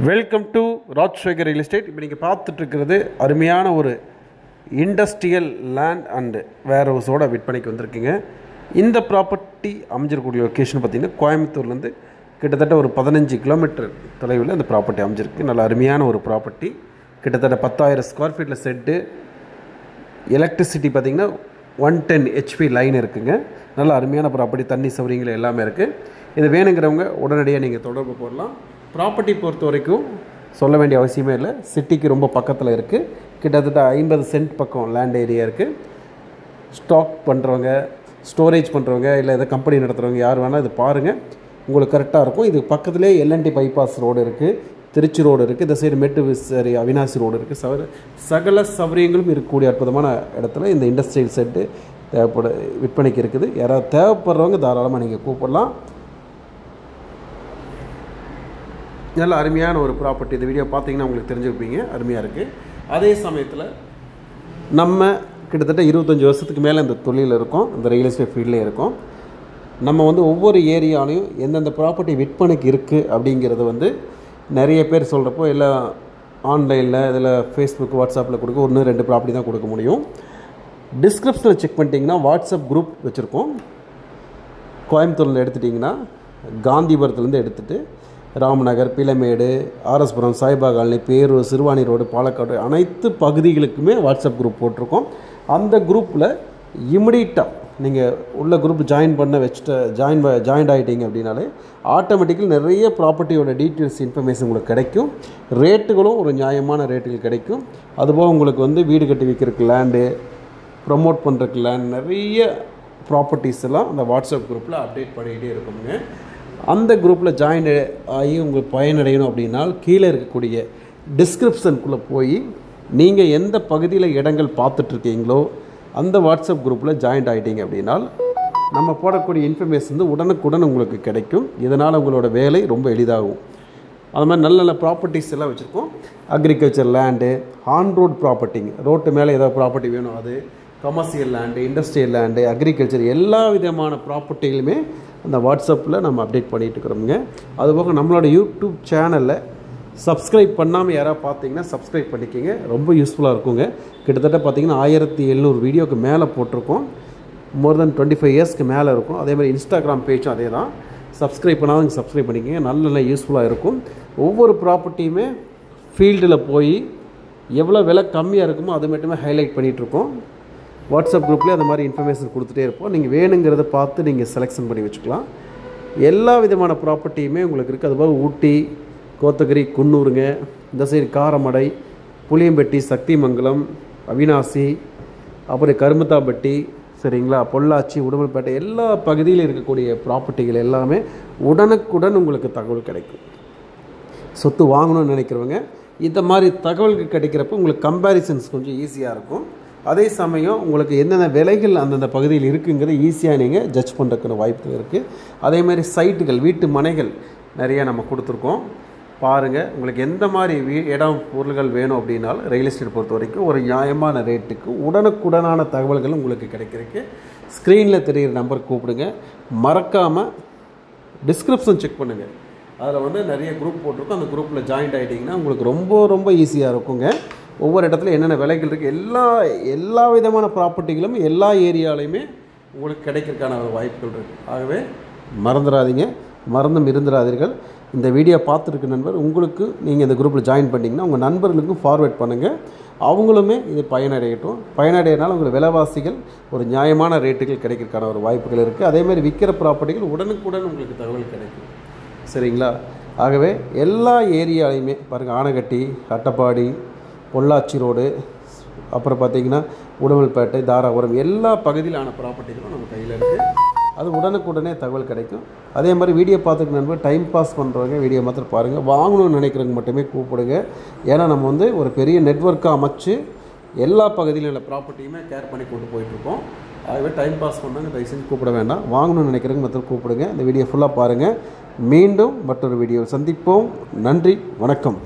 Welcome to Rajsekar real estate. இப்போ நீங்கள் பார்த்துட்ருக்கிறது அருமையான ஒரு இண்டஸ்ட்ரியல் லேண்ட் அண்டு வேர் ஹவுஸோட விற்பனைக்கு வந்திருக்குங்க. இந்த ப்ராப்பர்ட்டி அமைஞ்சிருக்கக்கூடிய லொக்கேஷன் பார்த்திங்கன்னா கோயம்புத்தூர்லேருந்து கிட்டத்தட்ட ஒரு 15 கிலோமீட்டர் தொலைவில் இந்த ப்ராப்பர்ட்டி அமைஞ்சிருக்கு. நல்ல அருமையான ஒரு ப்ராப்பர்ட்டி. கிட்டத்தட்ட 10,000 ஸ்கொயர் ஃபீட்டில் செட்டு. எலக்ட்ரிசிட்டி பார்த்திங்கன்னா 110 HP லைன் இருக்குங்க. நல்ல அருமையான ப்ராப்பர்ட்டி. தண்ணி சௌகரியங்கள் எல்லாமே இருக்குது. இது வேணுங்கிறவங்க உடனடியாக நீங்கள் தொடர்பு போடலாம். ப்ராப்பர்ட்டி பொறுத்த வரைக்கும் சொல்ல வேண்டிய அவசியமே இல்லை. சிட்டிக்கு ரொம்ப பக்கத்தில் இருக்குது. கிட்டத்தட்ட 50 சென்ட் பக்கம் லேண்ட் ஏரியா இருக்குது. ஸ்டாக் பண்ணுறவங்க, ஸ்டோரேஜ் பண்ணுறவங்க, இல்லை எதாவது கம்பெனி நடத்துகிறவங்க யார் வேணால் இது பாருங்கள், உங்களுக்கு கரெக்டாக இருக்கும். இது பக்கத்துலேயே LNT பைபாஸ் ரோடு இருக்குது, திருச்சி ரோடு இருக்குது, இந்த சைடு மெட்டு அவினாசி ரோடு இருக்குது. சகல சௌகரியங்களும் இருக்கக்கூடிய அற்புதமான இடத்துல இந்த இண்டஸ்ட்ரியல் செட்டு விற்பனைக்கு இருக்குது. யாராவது தேவைப்படுறவங்க தாராளமாக நீங்கள் கூப்பிடலாம். நல்ல அருமையான ஒரு ப்ராப்பர்ட்டி. இந்த வீடியோ பார்த்தீங்கன்னா உங்களுக்கு தெரிஞ்சுருப்பீங்க. அருமையாக இருக்குது. அதே சமயத்தில் நம்ம கிட்டத்தட்ட 25 வருஷத்துக்கு மேலே இந்த தொழிலில் இருக்கோம், இந்த ரியல் எஸ்டேட் ஃபீல்டில் இருக்கோம். நம்ம ஒவ்வொரு ஏரியாலையும் எந்தெந்த ப்ராப்பர்ட்டி விற்பனைக்கு இருக்குது அப்படிங்கிறது நிறைய பேர் சொல்கிறப்போ எல்லாம் ஆன்லைனில் இதில் ஃபேஸ்புக் வாட்ஸ்அப்பில் கொடுக்க 1-2 ப்ராப்பர்ட்டி தான் கொடுக்க முடியும். டிஸ்கிரிப்ஷனில் செக் பண்ணிட்டீங்கன்னா வாட்ஸ்அப் குரூப் வச்சுருக்கோம். கோயம்புத்தூரில் எடுத்துட்டிங்கன்னா காந்திபுரத்துலேருந்து எடுத்துகிட்டு ராமநகர், பிலமேடு, ஆர்எஸ்புரம், சாய்பா காலனி, பேரூர், சிறுவாணி ரோடு, பாலக்காடு அனைத்து பகுதிகளுக்குமே வாட்ஸ்அப் குரூப் போட்டிருக்கோம். அந்த குரூப்பில் இமிடியட்டாக நீங்கள் உள்ள குரூப் ஜாயின் ஆகிட்டீங்க அப்படின்னாலே ஆட்டோமேட்டிக்கலி நிறைய ப்ராப்பர்ட்டியோட டீட்டெயில்ஸ் இன்ஃபர்மேஷன் உங்களுக்கு கிடைக்கும். ரேட்டுகளும் ஒரு நியாயமான ரேட்டுகள் கிடைக்கும். அதுபோக உங்களுக்கு வீடு கட்டி விற்கிறதுக்கு லேண்டு, ப்ரமோட் பண்ணுறதுக்கு லேண்ட், நிறைய ப்ராப்பர்ட்டிஸ் எல்லாம் அந்த வாட்ஸ்அப் குரூப்பில் அப்டேட் பண்ணிக்கிட்டே இருக்குங்க. அந்த குரூப்பில் ஜாயின் ஆகி உங்களுக்கு பயனடையணும் அப்படின்னா கீழே இருக்கக்கூடிய டிஸ்கிரிப்ஷனுக்குள்ளே போய் நீங்கள் எந்த பகுதியில் இடங்கள் பார்த்துட்ருக்கீங்களோ அந்த வாட்ஸ்அப் குரூப்பில் ஜாயின் ஆகிட்டீங்க அப்படின்னா நம்ம போடக்கூடிய இன்ஃபர்மேஷன் உடனுக்குடன் உங்களுக்கு கிடைக்கும். இதனால் உங்களோட வேலை ரொம்ப எளிதாகும். அது மாதிரி நல்ல நல்ல ப்ராப்பர்ட்டிஸ் எல்லாம் வச்சுருக்கோம். அக்ரிகல்ச்சர் லேண்டு, ஆன் ரோட் ப்ராப்பர்ட்டிங்க, ரோட்டு மேலே ஏதாவது ப்ராப்பர்ட்டி வேணும், அது commercial land, industrial land, agriculture எல்லா விதமான ப்ராப்பர்ட்டிகளுமே அந்த வாட்ஸ்அப்பில் நம்ம அப்டேட் பண்ணிகிட்டு இருக்கிறோமுங்க. அதுபோக நம்மளோட யூடியூப் சேனலில் சப்ஸ்கிரைப் பண்ணாமல் யாராவது பார்த்தீங்கன்னா சப்ஸ்கிரைப் பண்ணிக்கிங்க, ரொம்ப யூஸ்ஃபுல்லாக இருக்குங்க. கிட்டத்தட்ட பார்த்திங்கன்னா 1700 வீடியோக்கு மேலே போட்டிருக்கோம். மோர் தென் 25 இயர்ஸ்க்கு மேலே இருக்கும். அதேமாதிரி இன்ஸ்டாகிராம் பேஜும் அதே தான். சப்ஸ்கிரைப் பண்ணாலும் சப்ஸ்கிரைப் பண்ணிக்கிங்க, நல்ல யூஸ்ஃபுல்லாக இருக்கும். ஒவ்வொரு ப்ராப்பர்ட்டியுமே ஃபீல்டில் போய் எவ்வளோ விலை கம்மியாக இருக்குமோ அது மட்டுமே ஹைலைட் பண்ணிகிட்ருக்கோம். வாட்ஸ்அப் குரூப்லேயே அந்த மாதிரி இன்ஃபர்மேஷன் கொடுத்துட்டே இருப்போம். நீங்கள் வேணுங்கிறத பார்த்து நீங்கள் செலெக்ஷன் பண்ணி வச்சுக்கலாம். எல்லா விதமான ப்ராப்பர்ட்டியுமே உங்களுக்கு இருக்குது. அதுபோல் ஊட்டி, கோத்தகிரி, குன்னூருங்க, இந்த சைடு காரமடை, புளியம்பட்டி, சக்திமங்கலம், அவினாசி, அப்புறம் கருமத்தாம்பட்டி, சரிங்களா, பொள்ளாச்சி, உடுமல்பேட்டை எல்லா பகுதியில் இருக்கக்கூடிய ப்ராப்பர்ட்டிகள் எல்லாமே உடனுக்குடன் உங்களுக்கு தகவல் கிடைக்கும். சொத்து வாங்கணும்னு நினைக்கிறவங்க இந்த மாதிரி தகவல்கள் கிடைக்கிறப்ப உங்களுக்கு கம்பேரிசன்ஸ் கொஞ்சம் ஈஸியாக இருக்கும். அதே சமயம் உங்களுக்கு என்னென்ன விலைகள் அந்தந்த பகுதியில் இருக்குங்கிறது ஈஸியாக நீங்கள் ஜட்ஜ் பண்ணுறதுக்கான வாய்ப்புகள் இருக்குது. அதேமாதிரி சைட்டுகள், வீட்டு மனைகள் நிறையா நம்ம கொடுத்துருக்கோம். பாருங்கள், உங்களுக்கு எந்த மாதிரி இடம் பொருள்கள் வேணும் அப்படின்னாலும் ரியல் எஸ்டேட் பொறுத்த வரைக்கும் ஒரு நியாயமான ரேட்டுக்கு உடனுக்குடனான தகவல்கள் உங்களுக்கு கிடைக்கிறதுக்கு ஸ்க்ரீனில் தெரிகிற நம்பர் கூப்பிடுங்க. மறக்காமல் டிஸ்கிரிப்ஷன் செக் பண்ணுங்கள். அதில் நிறைய குரூப் போட்டிருக்கோம். அந்த குரூப்பில் ஜாயின் ஆகிட்டிங்கன்னா உங்களுக்கு ரொம்ப ரொம்ப ஈஸியாக இருக்குங்க. ஒவ்வொரு இடத்துல என்னென்ன விலைகள் இருக்குது, எல்லா விதமான ப்ராப்பர்ட்டிகளும் எல்லா ஏரியாலையுமே உங்களுக்கு கிடைக்கிறதுக்கான வாய்ப்புகள் இருக்குது. ஆகவே மறந்துடாதீங்க, மறந்தும் இருந்துடாதீர்கள். இந்த வீடியோ பார்த்துருக்க நண்பர் உங்களுக்கு நீங்கள் இந்த குரூப்பில் ஜாயின் பண்ணிங்கன்னா உங்கள் நண்பர்களுக்கும் ஃபார்வேர்ட் பண்ணுங்கள். அவங்களுமே இது பயனடையட்டும். பயனடையினால உங்களுக்கு விலைவாசிகள் ஒரு நியாயமான ரேட்டுகள் கிடைக்கிறதுக்கான ஒரு வாய்ப்புகள் இருக்குது. அதேமாதிரி விற்கிற ப்ராப்பர்ட்டிகள் உடனுக்குடன் உங்களுக்கு தகவல் கிடைக்கும். சரிங்களா? ஆகவே எல்லா ஏரியாலையுமே பாருங்கள், ஆனகட்டி, அட்டப்பாடி, பொள்ளாச்சி ரோடு, அப்புறம் பார்த்திங்கன்னா உடுமல்பேட்டை, தாராபுரம் எல்லா பகுதியிலான ப்ராப்பர்ட்டிகளும் நம்ம கையில் இருக்குது. அது உடனுக்குடனே தகவல் கிடைக்கும். அதே மாதிரி வீடியோ பார்த்துக்க நண்பர் டைம் பாஸ் பண்ணுறவங்க வீடியோ மாத்திரம் பாருங்கள். வாங்கணும்னு நினைக்கிறவங்க மட்டுமே கூப்பிடுங்க. ஏன்னா நம்ம ஒரு பெரிய நெட்வொர்க்காக அமைச்சு எல்லா பகுதியிலும் உள்ள ப்ராப்பர்ட்டியுமே கேர் பண்ணி கொண்டு போயிட்டுருக்கோம். ஆகவே டைம் பாஸ் பண்ணாங்க தயவு செஞ்சு கூப்பிட வேண்டாம். வாங்கணும்னு நினைக்கிறவங்க மாத்திரம் கூப்பிடுங்க. இந்த வீடியோ ஃபுல்லாக பாருங்கள். மீண்டும் மற்றொரு வீடியோவில் சந்திப்போம். நன்றி, வணக்கம்.